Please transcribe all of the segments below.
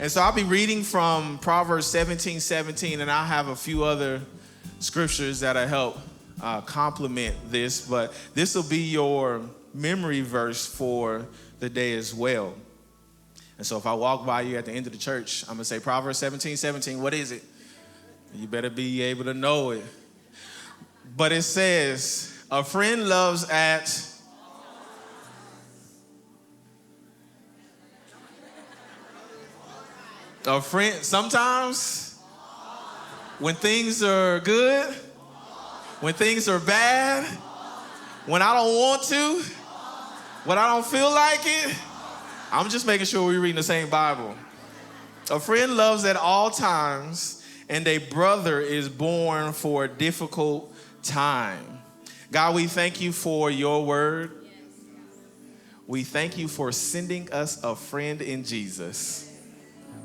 And so I'll be reading from Proverbs 17:17, and I'll have a few other scriptures that'll help complement this, but this will be your memory verse for the day as well. And so if I walk by you at the end of the church, I'm going to say Proverbs 17:17, what is it? You better be able to know it. But it says, a friend loves at... A friend, sometimes, when things are good, when things are bad, when I don't want to, when I don't feel like it, I'm just making sure we're reading the same Bible. A friend loves at all times, and a brother is born for a difficult time. God, we thank you for your word. We thank you for sending us a friend in Jesus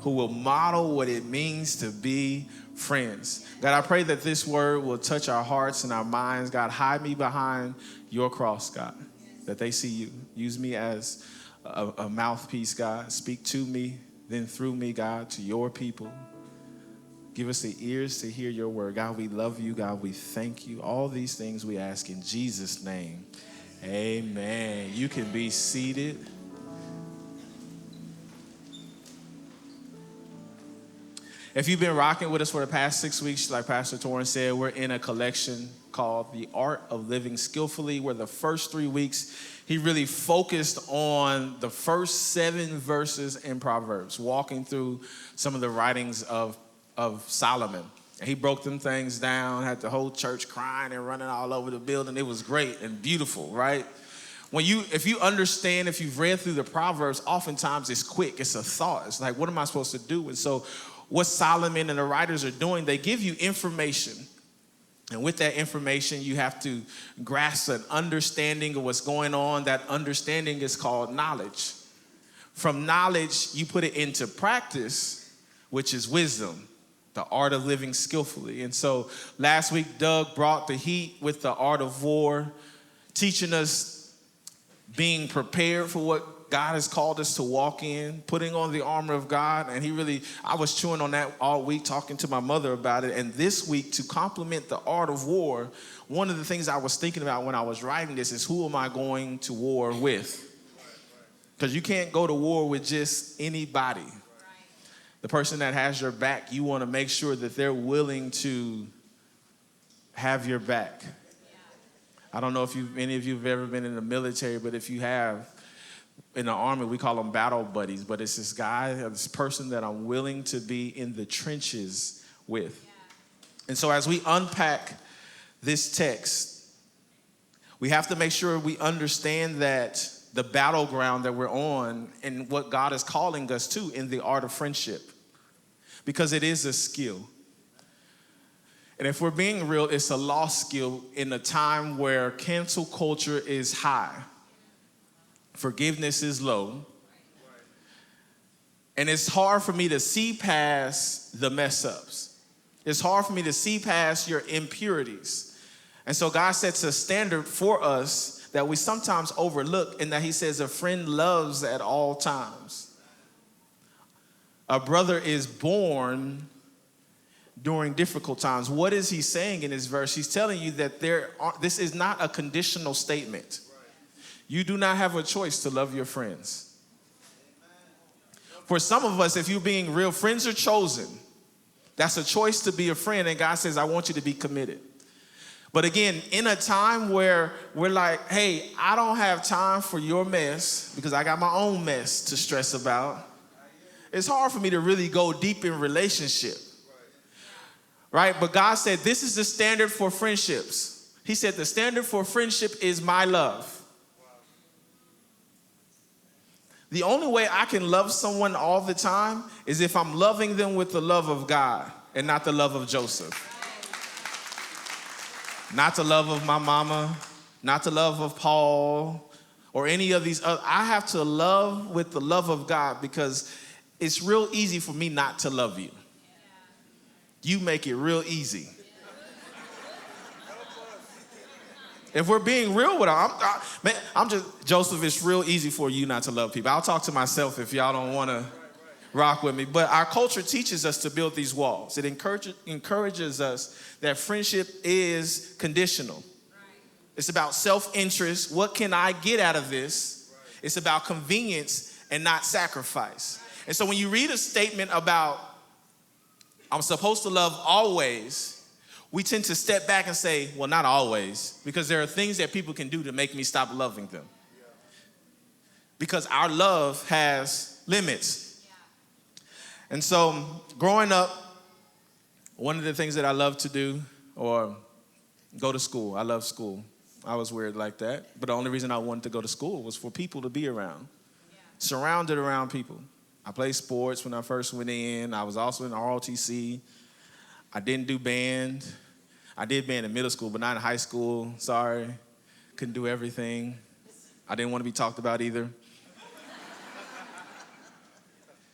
who will model what it means to be friends. God, I pray that this word will touch our hearts and our minds. God, hide me behind your cross, God, that they see you. Use me as a mouthpiece, God. Speak to me, then through me, God, to your people. Give us the ears to hear your word. God, we love you. God, we thank you. All these things we ask in Jesus' name. Amen. You can be seated. If you've been rocking with us for the past 6 weeks, like Pastor Torrance said, we're in a collection called The Art of Living Skillfully, where the first 3 weeks, he really focused on the first 7 verses in Proverbs, walking through some of the writings of Solomon. And he broke them things down, had the whole church crying and running all over the building. It was great and beautiful, right? If you understand, if you've read through the Proverbs, oftentimes it's quick. It's a thought. It's like, what am I supposed to do? And so what Solomon and the writers are doing, they give you information. And with that information, you have to grasp an understanding of what's going on. That understanding is called knowledge. From knowledge, you put it into practice, which is wisdom, the art of living skillfully. And so last week, Doug brought the heat with the art of war, teaching us being prepared for what God has called us to walk in, putting on the armor of God. And I was chewing on that all week, talking to my mother about it. And this week, to complement the art of war, one of the things I was thinking about when I was writing this is, who am I going to war with? Because you can't go to war with just anybody. The person that has your back, you want to make sure that they're willing to have your back. I don't know if any of you have ever been in the military, but if you have, in the Army, we call them battle buddies, but it's this guy, this person that I'm willing to be in the trenches with. And so as we unpack this text, we have to make sure we understand that the battleground that we're on and what God is calling us to in the art of friendship, because it is a skill. And if we're being real, it's a lost skill in a time where cancel culture is high. Forgiveness is low. And it's hard for me to see past the mess ups. It's hard for me to see past your impurities. And so God sets a standard for us that we sometimes overlook, in that he says a friend loves at all times. A brother is born during difficult times. What is he saying in this verse? He's telling you that this is not a conditional statement. You do not have a choice to love your friends. For some of us, if you're being real, friends are chosen. That's a choice to be a friend, and God says, I want you to be committed. But again, in a time where we're like, hey, I don't have time for your mess because I got my own mess to stress about, it's hard for me to really go deep in relationship. Right? But God said, this is the standard for friendships. He said, the standard for friendship is my love. The only way I can love someone all the time is if I'm loving them with the love of God and not the love of Joseph. Not the love of my mama, not the love of Paul or any of these other. I have to love with the love of God, because it's real easy for me not to love you. You make it real easy. If we're being real with her, Joseph, it's real easy for you not to love people. I'll talk to myself if y'all don't want to rock with me. But our culture teaches us to build these walls. It encourages us that friendship is conditional. It's about self-interest. What can I get out of this? It's about convenience and not sacrifice. And so when you read a statement about, I'm supposed to love always, we tend to step back and say, well, not always, because there are things that people can do to make me stop loving them. Because our love has limits. And so growing up, one of the things that I love to do, or go to school. I love school. I was weird like that. But the only reason I wanted to go to school was for people to be around. Surrounded around people. I played sports when I first went in. I was also in ROTC. I didn't do band. I did band in middle school, but not in high school. Sorry. Couldn't do everything. I didn't want to be talked about either.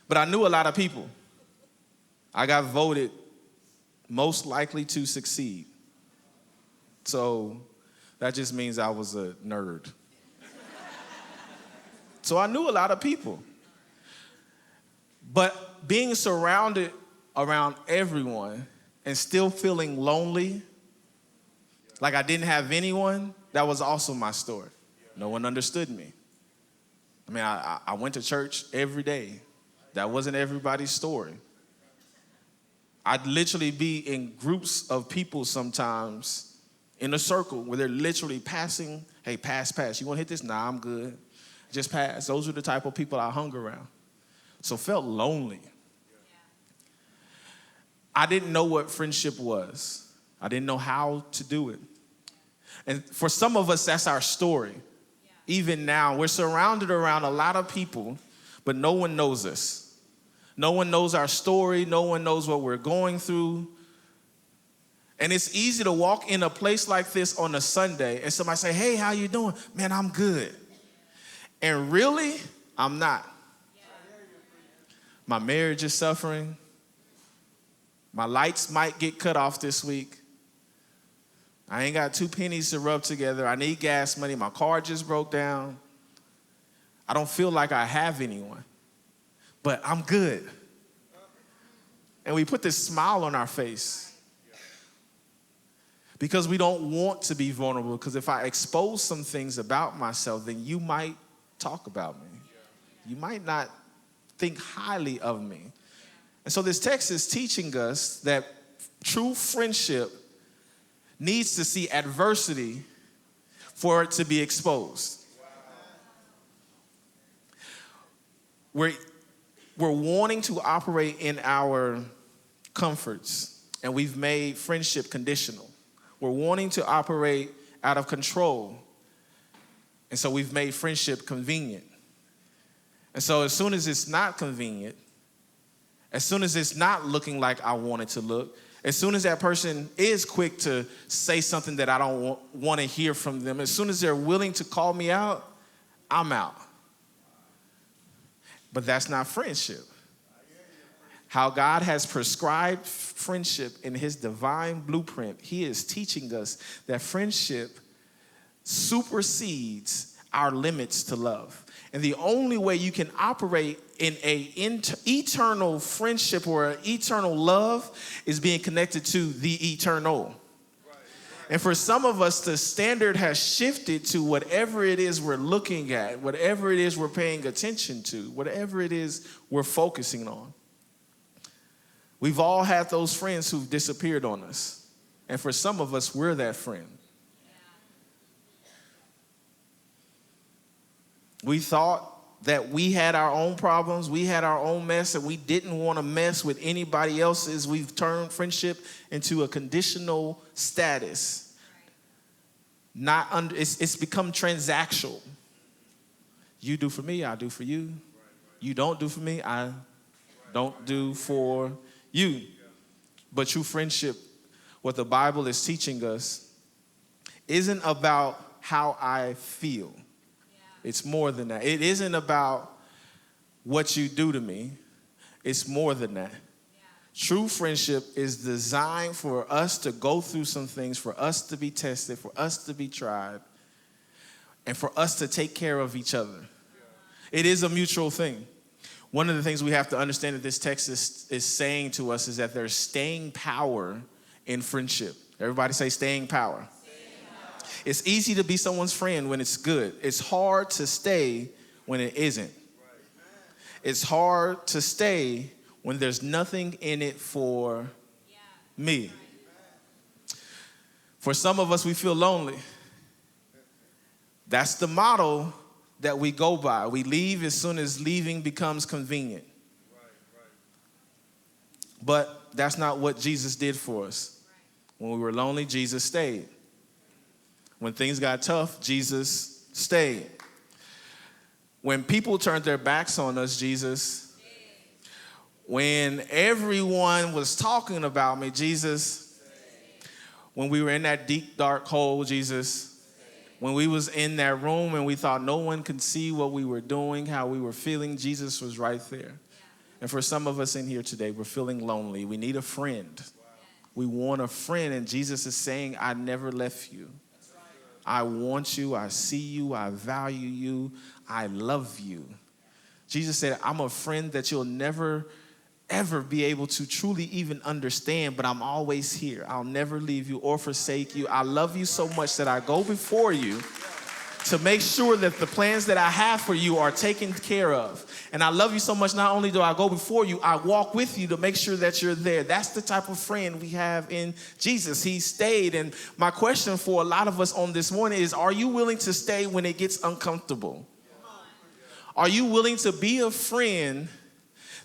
But I knew a lot of people. I got voted most likely to succeed. So that just means I was a nerd. So I knew a lot of people. But being surrounded around everyone and still feeling lonely, like I didn't have anyone, that was also my story. No one understood me. I mean, I went to church every day. That wasn't everybody's story. I'd literally be in groups of people sometimes in a circle where they're literally passing, hey, pass. You want to hit this? Nah, I'm good. Just pass. Those are the type of people I hung around. So felt lonely. I didn't know what friendship was. I didn't know how to do it. And for some of us, that's our story. Even now, we're surrounded around a lot of people, but no one knows us. No one knows our story. No one knows what we're going through. And it's easy to walk in a place like this on a Sunday and somebody say, hey, how you doing? Man, I'm good. And really, I'm not. My marriage is suffering. My lights might get cut off this week. I ain't got 2 pennies to rub together. I need gas money. My car just broke down. I don't feel like I have anyone. But I'm good. And we put this smile on our face because we don't want to be vulnerable. Because if I expose some things about myself, then you might talk about me. You might not think highly of me. And so this text is teaching us that true friendship needs to see adversity for it to be exposed. We're wanting to operate in our comforts, and we've made friendship conditional. We're wanting to operate out of control, and so we've made friendship convenient. And so as soon as it's not convenient, as soon as it's not looking like I want it to look, as soon as that person is quick to say something that I don't want to hear from them, as soon as they're willing to call me out, I'm out. But that's not friendship. How God has prescribed friendship in his divine blueprint, he is teaching us that friendship supersedes our limits to love. And the only way you can operate in an eternal friendship or an eternal love is being connected to the eternal. And for some of us, the standard has shifted to whatever it is we're looking at, whatever it is we're paying attention to, whatever it is we're focusing on. We've all had those friends who've disappeared on us. And for some of us, we're that friend. We thought that we had our own problems, we had our own mess, and we didn't want to mess with anybody else's. We've turned friendship into a conditional status. It's become transactional. You do for me, I do for you. You don't do for me, I don't do for you. But true friendship, what the Bible is teaching us, isn't about how I feel. It's more than that. It isn't about what you do to me. It's more than that. True friendship is designed for us to go through some things, for us to be tested, for us to be tried, and for us to take care of each other. It is a mutual thing. One of the things we have to understand that this text is saying to us is that there's staying power in friendship. Everybody say staying power. It's easy to be someone's friend when it's good. It's hard to stay when it isn't. It's hard to stay when there's nothing in it for me. For some of us, we feel lonely. That's the model that we go by. We leave as soon as leaving becomes convenient. But that's not what Jesus did for us. When we were lonely, Jesus stayed. When things got tough, Jesus stayed. When people turned their backs on us, Jesus. When everyone was talking about me, Jesus. When we were in that deep, dark hole, Jesus. When we was in that room and we thought no one could see what we were doing, how we were feeling, Jesus was right there. And for some of us in here today, we're feeling lonely. We need a friend. We want a friend, and Jesus is saying, I never left you. I want you, I see you, I value you, I love you. Jesus said, I'm a friend that you'll never, ever be able to truly even understand, but I'm always here. I'll never leave you or forsake you. I love you so much that I go before you to make sure that the plans that I have for you are taken care of. And I love you so much, not only do I go before you, I walk with you to make sure that you're there. That's the type of friend we have in Jesus. He stayed. And my question for a lot of us on this morning is, are you willing to stay when it gets uncomfortable? Are you willing to be a friend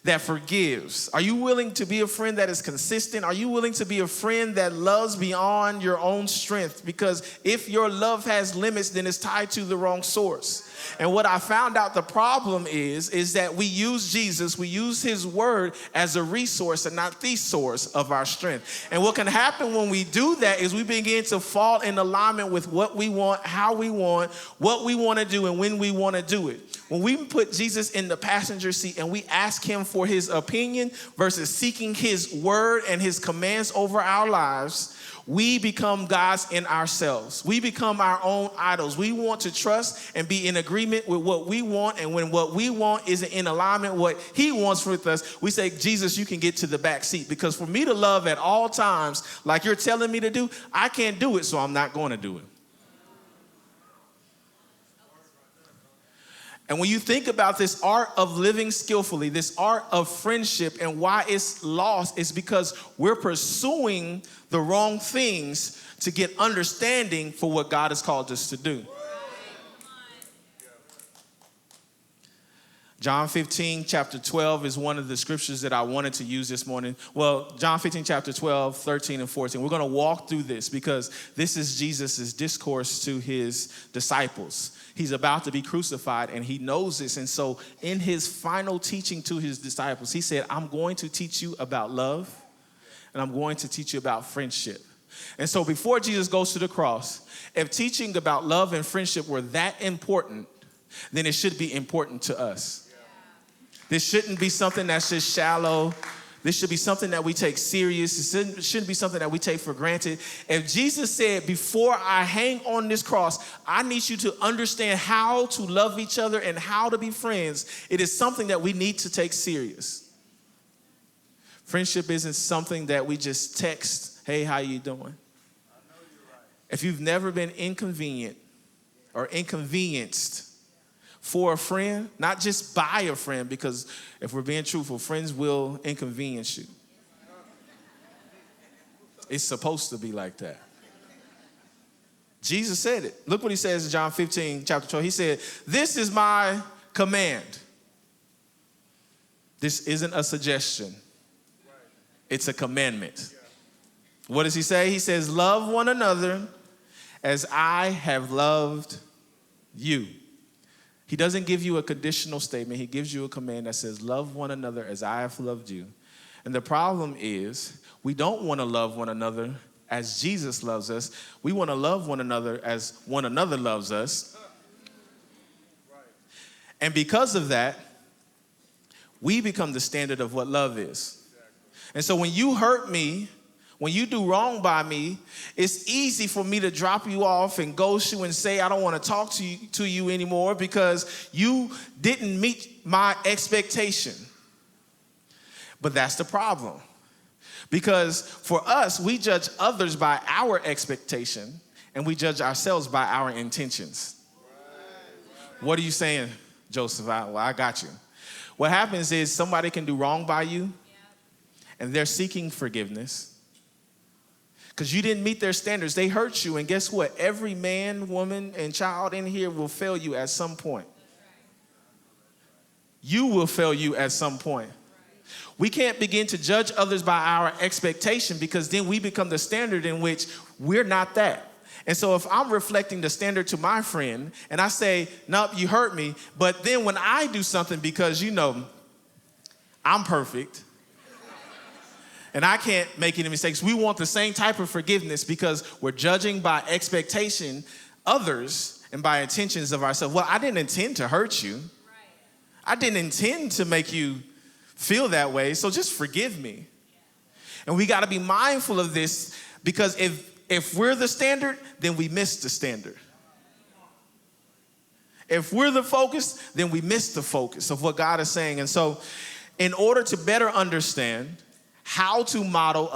that forgives? Are you willing to be a friend that is consistent? Are you willing to be a friend that loves beyond your own strength? Because if your love has limits, then it's tied to the wrong source. And what I found out the problem is that we use Jesus, we use his word as a resource and not the source of our strength. And what can happen when we do that is we begin to fall in alignment with what we want, how we want, what we want to do, and when we want to do it. When we put Jesus in the passenger seat and we ask him for his opinion versus seeking his word and his commands over our lives, we become gods in ourselves. We become our own idols. We want to trust and be in agreement with what we want, and when what we want isn't in alignment with what he wants with us, we say, Jesus, you can get to the back seat. Because for me to love at all times, like you're telling me to do, I can't do it, so I'm not going to do it. And when you think about this art of living skillfully, this art of friendship, and why it's lost, it's because we're pursuing the wrong things to get understanding for what God has called us to do. John 15, chapter 12 is one of the scriptures that I wanted to use this morning. Well, John 15, chapter 12, 13, and 14. We're going to walk through this because this is Jesus' discourse to his disciples. He's about to be crucified, and he knows this. And so in his final teaching to his disciples, he said, I'm going to teach you about love, and I'm going to teach you about friendship. And so before Jesus goes to the cross, if teaching about love and friendship were that important, then it should be important to us. This shouldn't be something that's just shallow. This should be something that we take serious. It shouldn't be something that we take for granted. If Jesus said, before I hang on this cross, I need you to understand how to love each other and how to be friends, it is something that we need to take serious. Friendship isn't something that we just text, hey, how you doing? If you've never been inconvenient or inconvenienced for a friend, not just by a friend, because if we're being truthful, friends will inconvenience you. It's supposed to be like that. Jesus said it. Look what he says in John 15, chapter 12. He said, this is my command. This isn't a suggestion. It's a commandment. What does he say? He says, love one another as I have loved you. He doesn't give you a conditional statement. He gives you a command that says, love one another as I have loved you. And the problem is, we don't want to love one another as Jesus loves us. We want to love one another as one another loves us. And because of that, we become the standard of what love is. And so when you hurt me, When you do wrong by me, it's easy for me to drop you off and ghost you and say, I don't want to talk to you anymore because you didn't meet my expectation. But that's the problem. Because for us, we judge others by our expectation and we judge ourselves by our intentions. What are you saying, Joseph? I got you. What happens is somebody can do wrong by you and they're seeking forgiveness. Because you didn't meet their standards. They hurt you. And guess what? Every man, woman, and child in here will fail you at some point. You will fail you at some point. We can't begin to judge others by our expectation because then we become the standard in which we're not that. And so if I'm reflecting the standard to my friend and I say, nope, you hurt me. But then when I do something because, I'm perfect, and I can't make any mistakes. We want the same type of forgiveness because we're judging by expectation others and by intentions of ourselves. Well, I didn't intend to hurt you. I didn't intend to make you feel that way, so just forgive me. And we got to be mindful of this because if we're the standard, then we miss the standard. If we're the focus, then we miss the focus of what God is saying. And so in order to better understand how to model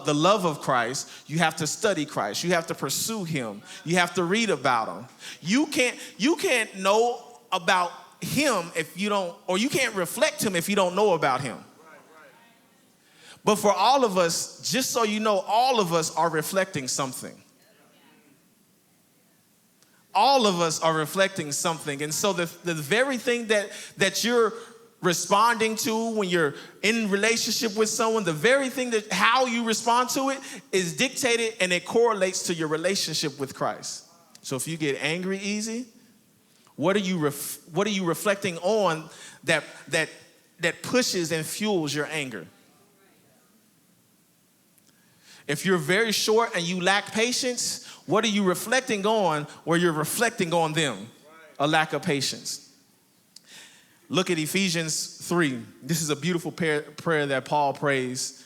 the love of Christ, you have to study Christ. You have to pursue him. You have to read about him. You can't know about him if you don't, or you can't reflect him if you don't know about him. But for all of us, just so you know, all of us are reflecting something. All of us are reflecting something. And so the very thing that you're responding to when you're in relationship with someone, the very thing that how you respond to it is dictated and it correlates to your relationship with Christ. So if you get angry easy, what are you reflecting on that pushes and fuels your anger? If you're very short and you lack patience, what are you reflecting on where you're reflecting on them? A lack of patience. Look at Ephesians 3. This is a beautiful prayer that Paul prays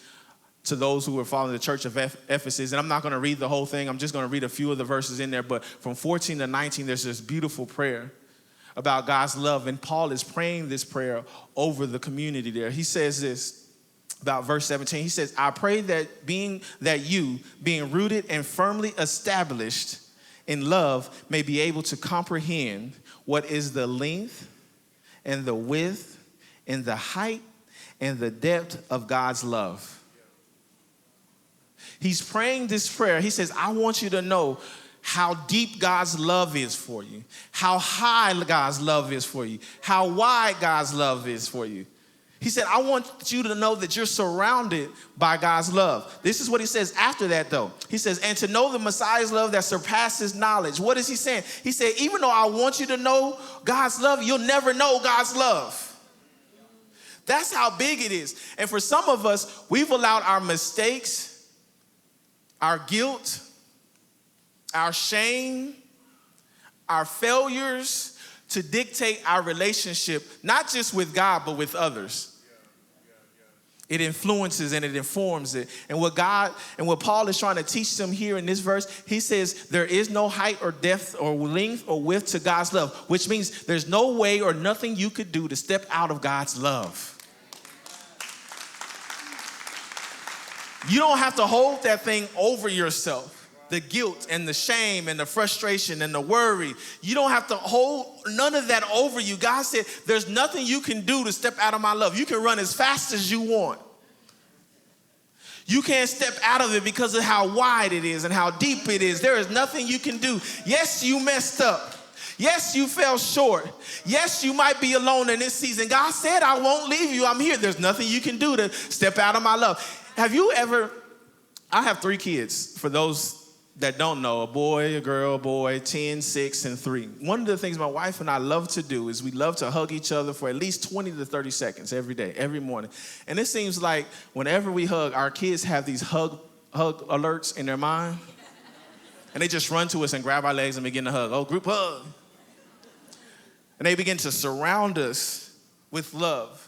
to those who are following the church of Ephesus. And I'm not going to read the whole thing. I'm just going to read a few of the verses in there. But from 14 to 19, there's this beautiful prayer about God's love. And Paul is praying this prayer over the community there. He says this about verse 17. He says, I pray that you, being rooted and firmly established in love, may be able to comprehend what is the length and the width and the height and the depth of God's love. He's praying this prayer. He says, I want you to know how deep God's love is for you, how high God's love is for you, how wide God's love is for you. He said, I want you to know that you're surrounded by God's love. This is what he says after that, though. He says, and to know the Messiah's love that surpasses knowledge. What is he saying? He said, even though I want you to know God's love, you'll never know God's love. That's how big it is. And for some of us, we've allowed our mistakes, our guilt, our shame, our failures to dictate our relationship, not just with God, but with others. It influences and it informs it. And what Paul is trying to teach them here in this verse, he says there is no height or depth or length or width to God's love, which means there's no way or nothing you could do to step out of God's love. You don't have to hold that thing over yourself. The guilt and the shame and the frustration and the worry. You don't have to hold none of that over you. God said, there's nothing you can do to step out of my love. You can run as fast as you want. You can't step out of it because of how wide it is and how deep it is. There is nothing you can do. Yes, you messed up. Yes, you fell short. Yes, you might be alone in this season. God said, I won't leave you. I'm here. There's nothing you can do to step out of my love. I have 3 kids, for those that don't know, a boy, a girl, a boy, 10, 6, and 3. One of the things my wife and I love to do is we love to hug each other for at least 20 to 30 seconds every day, every morning. And it seems like whenever we hug, our kids have these hug alerts in their mind. And they just run to us and grab our legs and begin to hug. Oh, group hug. And they begin to surround us with love.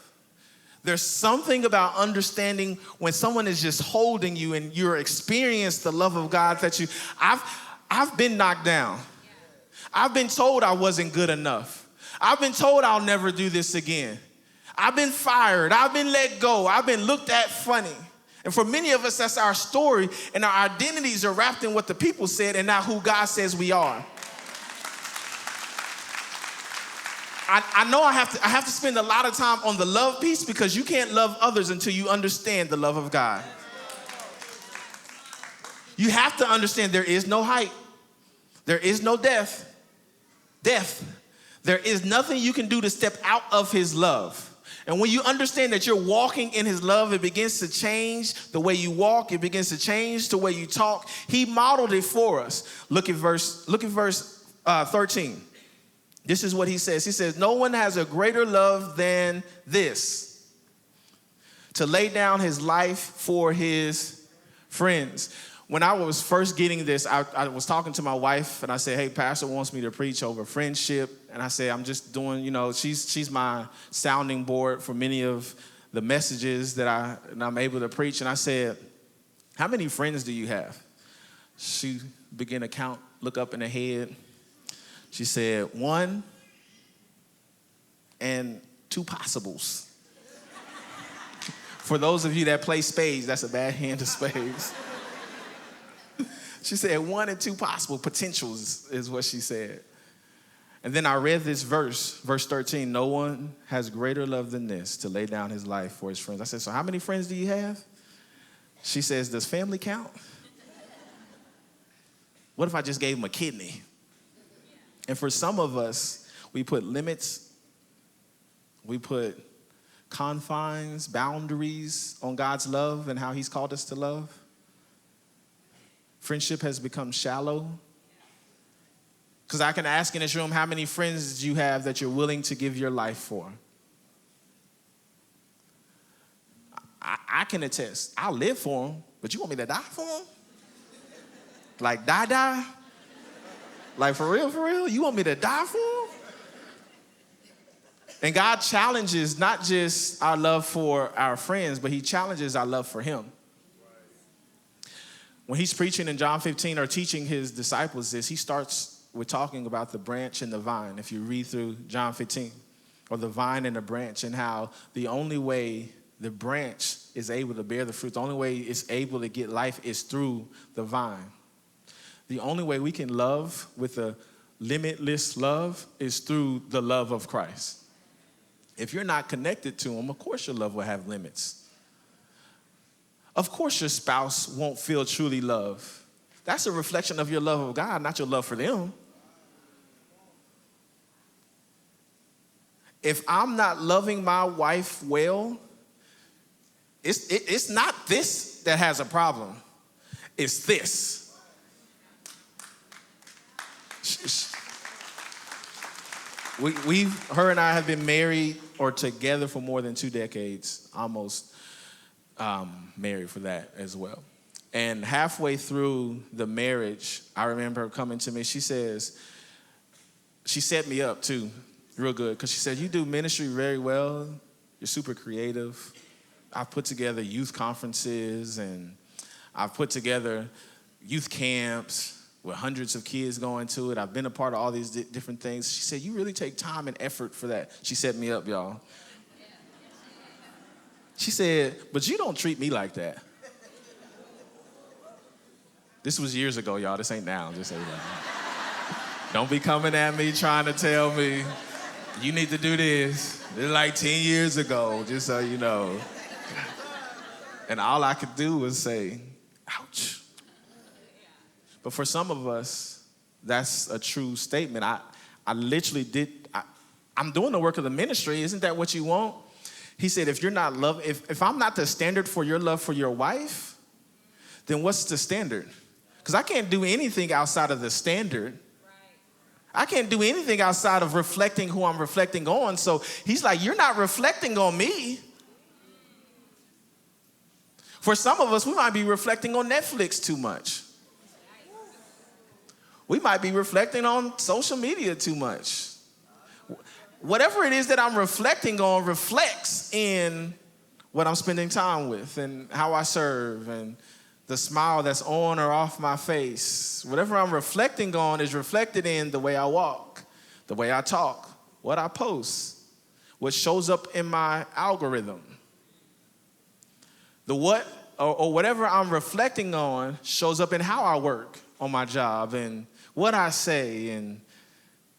There's something about understanding when someone is just holding you and you're experiencing the love of God that I've been knocked down. I've been told I wasn't good enough. I've been told I'll never do this again. I've been fired. I've been let go. I've been looked at funny. And for many of us, that's our story, and our identities are wrapped in what the people said and not who God says we are. I know I have to spend a lot of time on the love piece because you can't love others until you understand the love of God. You have to understand there is no height. There is no depth. There is nothing you can do to step out of his love. And when you understand that you're walking in his love, it begins to change the way you walk. It begins to change the way you talk. He modeled it for us. Look at verse 13. This is what he says. He says, no one has a greater love than this, to lay down his life for his friends. When I was first getting this, I was talking to my wife, and I said, hey, pastor wants me to preach over friendship. And I said, I'm just doing, she's my sounding board for many of the messages that I'm able to preach. And I said, how many friends do you have? She began to count, look up in her head. She said, 1 and 2 possibles. For those of you that play spades, that's a bad hand of spades. She said 1 and 2 possible potentials is what she said. And then I read this verse 13. No one has greater love than this, to lay down his life for his friends. I said, so how many friends do you have? She says, does family count? What if I just gave him a kidney? And for some of us, we put limits, we put confines, boundaries on God's love and how he's called us to love. Friendship has become shallow. Because I can ask in this room, how many friends do you have that you're willing to give your life for? I can attest. I'll live for them, but you want me to die for them? Like die? Like for real? You want me to die for them? And God challenges not just our love for our friends, but he challenges our love for him. When he's preaching in John 15 or teaching his disciples this, he starts with talking about the branch and the vine. If you read through John 15, or the vine and the branch, and how the only way the branch is able to bear the fruit, the only way it's able to get life is through the vine. The only way we can love with a limitless love is through the love of Christ. If you're not connected to him, of course your love will have limits. Of course your spouse won't feel truly loved. That's a reflection of your love of God, not your love for them. If I'm not loving my wife well, it's not this that has a problem. It's this. Her and I have been married or together for more than 2 decades, almost married for that as well. And halfway through the marriage, I remember her coming to me. She says, she set me up too, real good, because she said, you do ministry very well. You're super creative. I've put together youth conferences, and I've put together youth camps with hundreds of kids going to it. I've been a part of all these different things. She said, you really take time and effort for that. She set me up, y'all. She said, but you don't treat me like that. This was years ago, y'all. This ain't now. Just say that. Don't be coming at me trying to tell me you need to do this. This is like 10 years ago, just so you know. And all I could do was say, ouch. But for some of us, that's a true statement. I literally I'm doing the work of the ministry. Isn't that what you want? He said, if you're not if I'm not the standard for your love for your wife, then what's the standard? Because I can't do anything outside of the standard. I can't do anything outside of reflecting who I'm reflecting on. So he's like, you're not reflecting on me. For some of us, we might be reflecting on Netflix too much. We might be reflecting on social media too much. Whatever it is that I'm reflecting on reflects in what I'm spending time with and how I serve and the smile that's on or off my face. Whatever I'm reflecting on is reflected in the way I walk, the way I talk, what I post, what shows up in my algorithm. The what or whatever I'm reflecting on shows up in how I work on my job and what I say and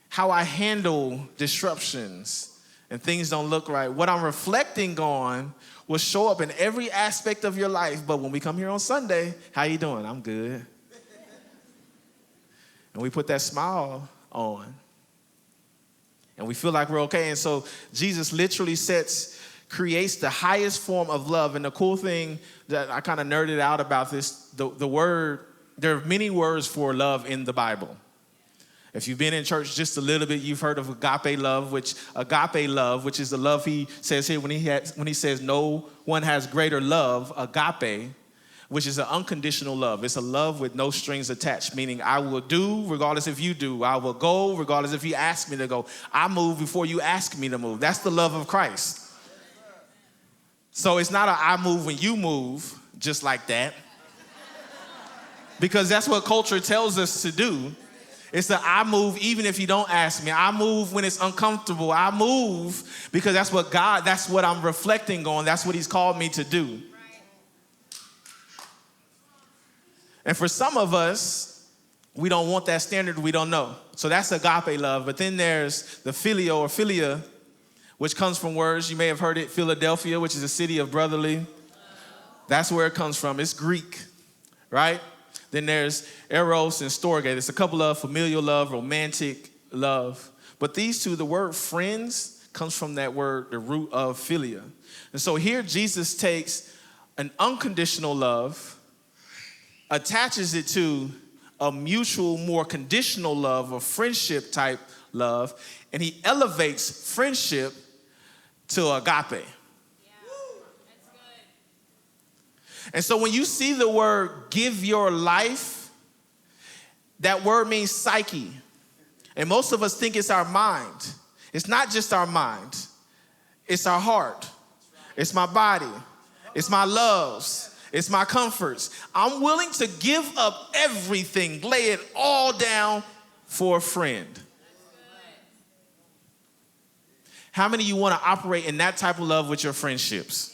how I handle disruptions and things don't look right. What I'm reflecting on will show up in every aspect of your life. But when we come here on Sunday, how you doing? I'm good. And we put that smile on. And we feel like we're okay. And so Jesus literally creates the highest form of love. And the cool thing that I kind of nerded out about this, the word, there are many words for love in the Bible. If you've been in church just a little bit, you've heard of agape love, which is the love he says here when he says no one has greater love, agape, which is an unconditional love. It's a love with no strings attached, meaning I will do regardless if you do. I will go regardless if you ask me to go. I move before you ask me to move. That's the love of Christ. So it's not I move when you move, just like that. Because that's what culture tells us to do. It's that I move even if you don't ask me. I move when it's uncomfortable. I move because that's what I'm reflecting on. That's what he's called me to do. Right. And for some of us, we don't want that standard. We don't know. So that's agape love. But then there's the phileo or philia, which comes from words. You may have heard it, Philadelphia, which is a city of brotherly. That's where it comes from. It's Greek, right? Then there's eros and storge. There's a couple of familial love, romantic love. But these two, the word friends comes from that word, the root of philia. And so here Jesus takes an unconditional love, attaches it to a mutual, more conditional love, a friendship type love, and he elevates friendship to agape. And so when you see the word give your life, that word means psyche. And most of us think it's our mind. It's not just our mind. It's our heart. It's my body. It's my loves. It's my comforts. I'm willing to give up everything, lay it all down for a friend. How many of you want to operate in that type of love with your friendships?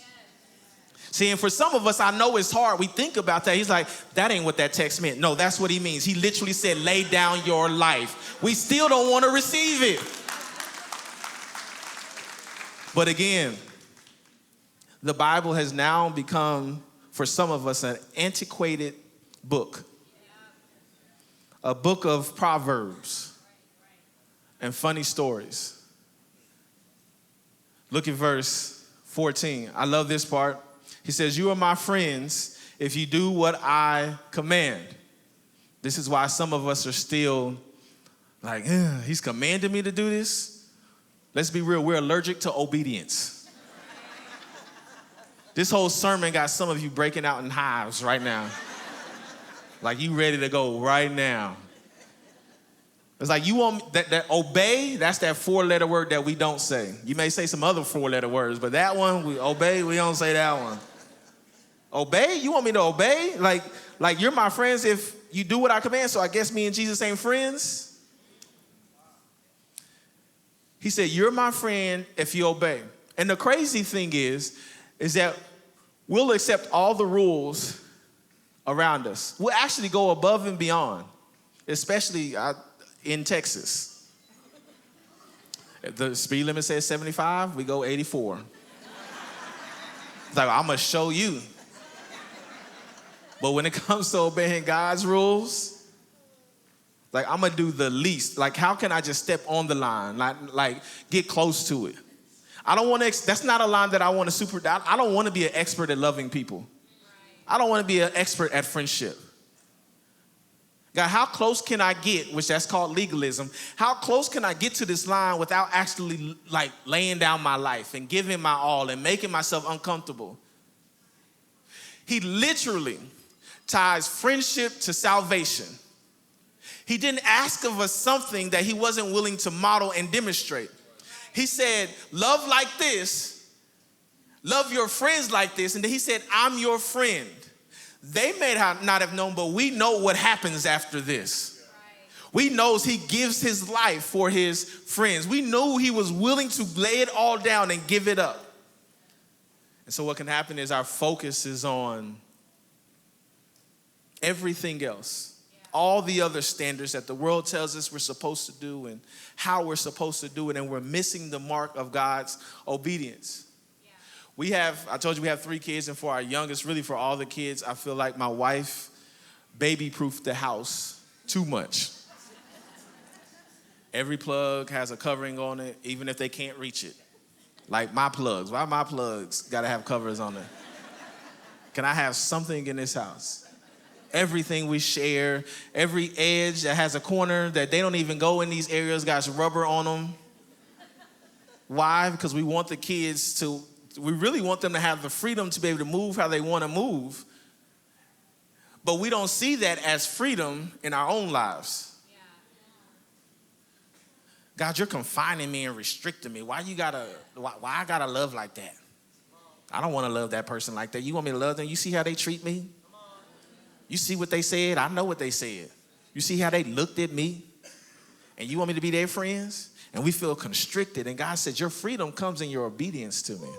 See, and for some of us, I know it's hard. We think about that. He's like, that ain't what that text meant. No, that's what he means. He literally said, lay down your life. We still don't want to receive it. But again, the Bible has now become, for some of us, an antiquated book. A book of Proverbs and funny stories. Look at verse 14. I love this part. He says, you are my friends if you do what I command. This is why some of us are still like, he's commanded me to do this. Let's be real, we're allergic to obedience. This whole sermon got some of you breaking out in hives right now. Like you ready to go right now. It's like you want that obey, that's that 4-letter word that we don't say. You may say some other 4-letter words, but that one, we don't say that one. Obey? You want me to obey? Like you're my friends if you do what I command, so I guess me and Jesus ain't friends? He said, you're my friend if you obey. And the crazy thing is that we'll accept all the rules around us. We'll actually go above and beyond, especially in Texas. If the speed limit says 75, we go 84. It's like, I'm going to show you. But when it comes to obeying God's rules, like I'm going to do the least. Like how can I just step on the line? Like get close to it. I don't want to, that's not a line that I want to I don't want to be an expert at loving people. I don't want to be an expert at friendship. God, how close can I get, which that's called legalism, how close can I get to this line without actually like laying down my life and giving my all and making myself uncomfortable? He literally ties friendship to salvation. He didn't ask of us something that he wasn't willing to model and demonstrate. He said, love like this, Love your friends like this. And then he said, I'm your friend. They may not have known, but we know what happens after this. We knows he gives his life for his friends. We know he was willing to lay it all down and give it up. And so what can happen is our focus is on everything else. All the other standards that the world tells us we're supposed to do and how we're supposed to do it, and we're missing the mark of God's obedience. I told you we have 3 kids, and for our youngest, really for all the kids, I feel like my wife baby-proofed the house too much. Every plug has a covering on it, even if they can't reach it. Like my plugs. Why my plugs got to have covers on it? Can I have something in this house? Everything we share, every edge that has a corner that they don't even go in these areas got rubber on them. Why? Because we want the kids we really want them to have the freedom to be able to move how they want to move. But we don't see that as freedom in our own lives. Yeah. God, you're confining me and restricting me. Why I gotta love like that? I don't want to love that person like that. You want me to love them? You see how they treat me? You see what they said? I know what they said. You see how they looked at me? And you want me to be their friends? And we feel constricted. And God said, your freedom comes in your obedience to me.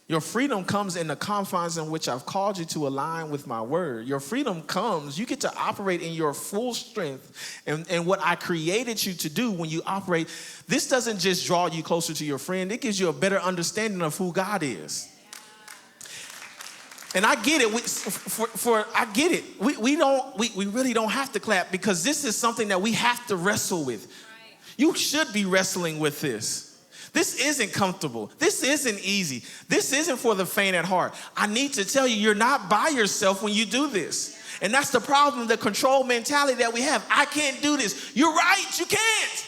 Your freedom comes in the confines in which I've called you to align with my word. Your freedom comes, you get to operate in your full strength and what I created you to do when you operate. This doesn't just draw you closer to your friend. It gives you a better understanding of who God is. And I get it. I get it. We really don't have to clap, because this is something that we have to wrestle with. You should be wrestling with this. This isn't comfortable. This isn't easy. This isn't for the faint at heart. I need to tell you, you're not by yourself when you do this. And that's the problem, the control mentality that we have. I can't do this. You're right, you can't.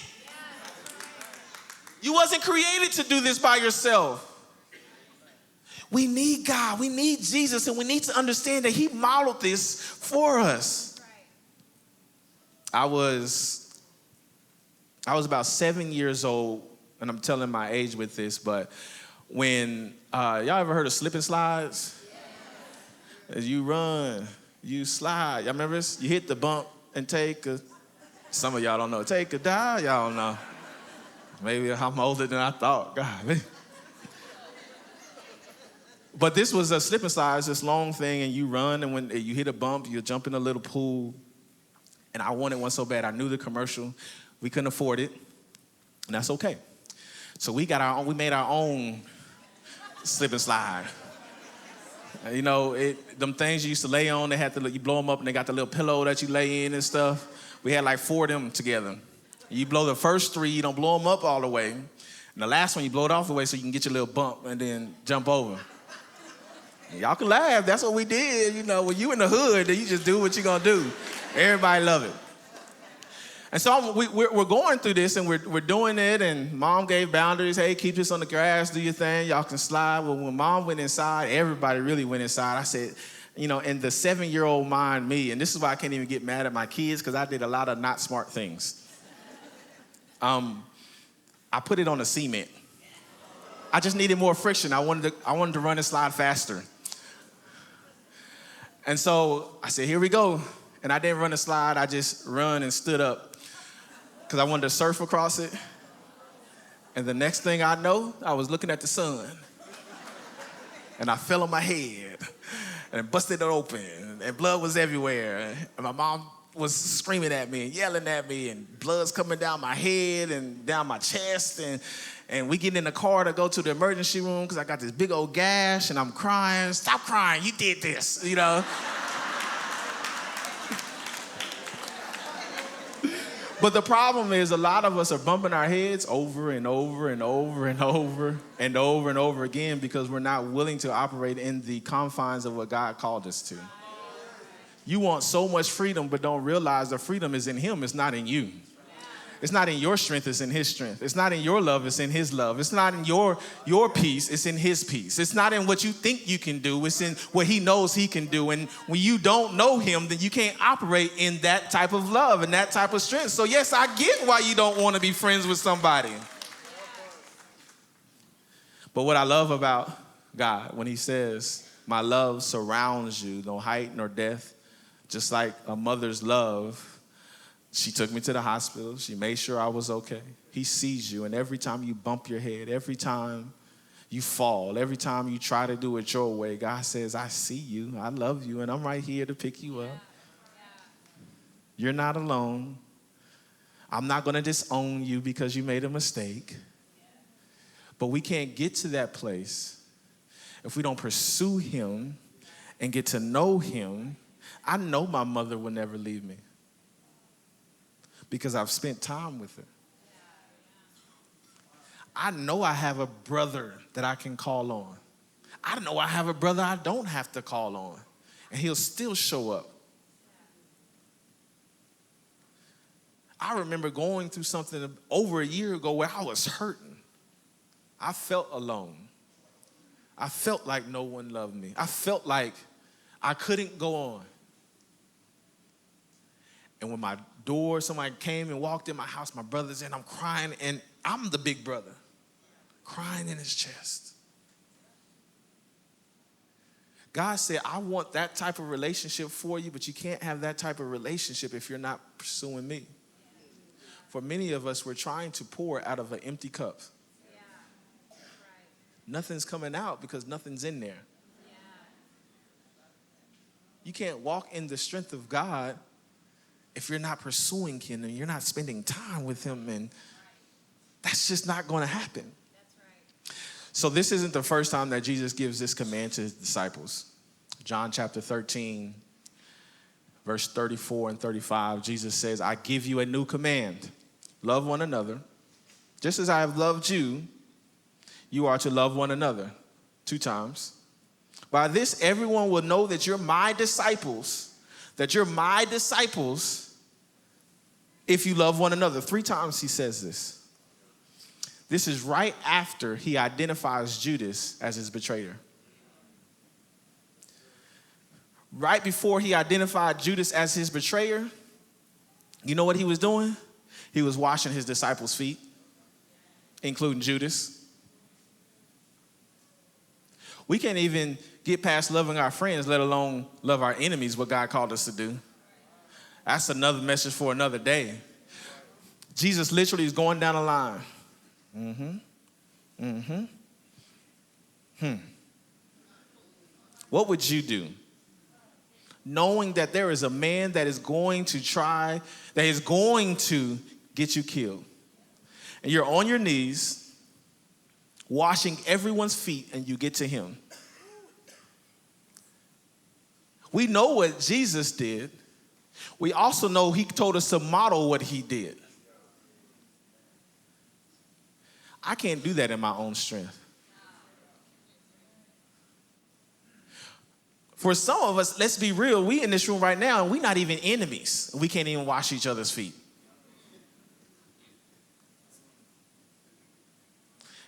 You wasn't created to do this by yourself. We need God. We need Jesus. And we need to understand that he modeled this for us. I was about 7 years old. And I'm telling my age with this, but when, y'all ever heard of slip and slides? As you run, you slide. Y'all remember this? You hit the bump and some of y'all don't know. Take a dive, y'all don't know. Maybe I'm older than I thought. God. But this was a slip and slide. It's this long thing, and you run, and when you hit a bump, you jump in a little pool. And I wanted one so bad. I knew the commercial. We couldn't afford it, and that's okay. So we made our own slip and slide. You know, them things you used to lay on, you blow them up and they got the little pillow that you lay in and stuff. We had like 4 of them together. You blow the first 3, you don't blow them up all the way. And the last one, you blow it off the way so you can get your little bump and then jump over. And y'all can laugh, that's what we did. You know, when you in the hood, then you just do what you're gonna do. Everybody love it. And so we're going through this, and we're doing it, and Mom gave boundaries. Hey, keep this on the grass, do your thing, y'all can slide. Well, when Mom went inside, everybody really went inside. I said, you know, in the 7-year-old mind, me, and this is why I can't even get mad at my kids, because I did a lot of not smart things. I put it on the cement. I just needed more friction. I wanted to run and slide faster. And so I said, here we go. And I didn't run and slide, I just run and stood up, because I wanted to surf across it. And the next thing I know, I was looking at the sun. And I fell on my head and busted it open. And blood was everywhere. And my mom was screaming at me and yelling at me. And blood's coming down my head and down my chest. And we get in the car to go to the emergency room because I got this big old gash. And I'm crying. Stop crying, you did this, you know. But the problem is a lot of us are bumping our heads over and over and over and over and over and over again because we're not willing to operate in the confines of what God called us to. You want so much freedom, but don't realize the freedom is in him, it's not in you. It's not in your strength, it's in his strength. It's not in your love, it's in his love. It's not in your peace, it's in his peace. It's not in what you think you can do, it's in what he knows he can do. And when you don't know him, then you can't operate in that type of love and that type of strength. So yes, I get why you don't want to be friends with somebody. But what I love about God, when he says, my love surrounds you, no height nor depth, just like a mother's love, she took me to the hospital. She made sure I was okay. He sees you, and every time you bump your head, every time you fall, every time you try to do it your way, God says, I see you, I love you, and I'm right here to pick you up. You're not alone. I'm not going to disown you because you made a mistake. But we can't get to that place if we don't pursue him and get to know him. I know my mother will never leave me because I've spent time with her. I know I have a brother that I can call on. I know I have a brother I don't have to call on, and he'll still show up. I remember going through something over a year ago where I was hurting. I felt alone. I felt like no one loved me. I felt like I couldn't go on. And when my door, somebody came and walked in my house, my brother's in, I'm crying, and I'm the big brother, crying in his chest. God said, I want that type of relationship for you, but you can't have that type of relationship if you're not pursuing me. For many of us, we're trying to pour out of an empty cup. Nothing's coming out because nothing's in there. You can't walk in the strength of God if you're not pursuing him and you're not spending time with him, and that's just not going to happen. That's right. So this isn't the first time that Jesus gives this command to his disciples. John chapter 13, verse 34 and 35, Jesus says, I give you a new command. Love one another. Just as I have loved you, you are to love one another. 2 times. By this, everyone will know that you're my disciples, if you love one another. 3 times he says this. This is right after he identifies Judas as his betrayer. Right before he identified Judas as his betrayer, you know what he was doing? He was washing his disciples' feet, including Judas. We can't even get past loving our friends, let alone love our enemies, what God called us to do. That's another message for another day. Jesus literally is going down the line. What would you do? Knowing that there is a man that is going to get you killed. And you're on your knees, washing everyone's feet, and you get to him. We know what Jesus did. We also know he told us to model what he did. I can't do that in my own strength. For some of us, let's be real, we in this room right now, and we're not even enemies. We can't even wash each other's feet.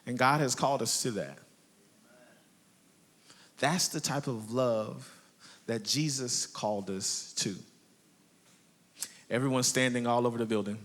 And God has called us to that. That's the type of love that Jesus called us to. Everyone's standing all over the building.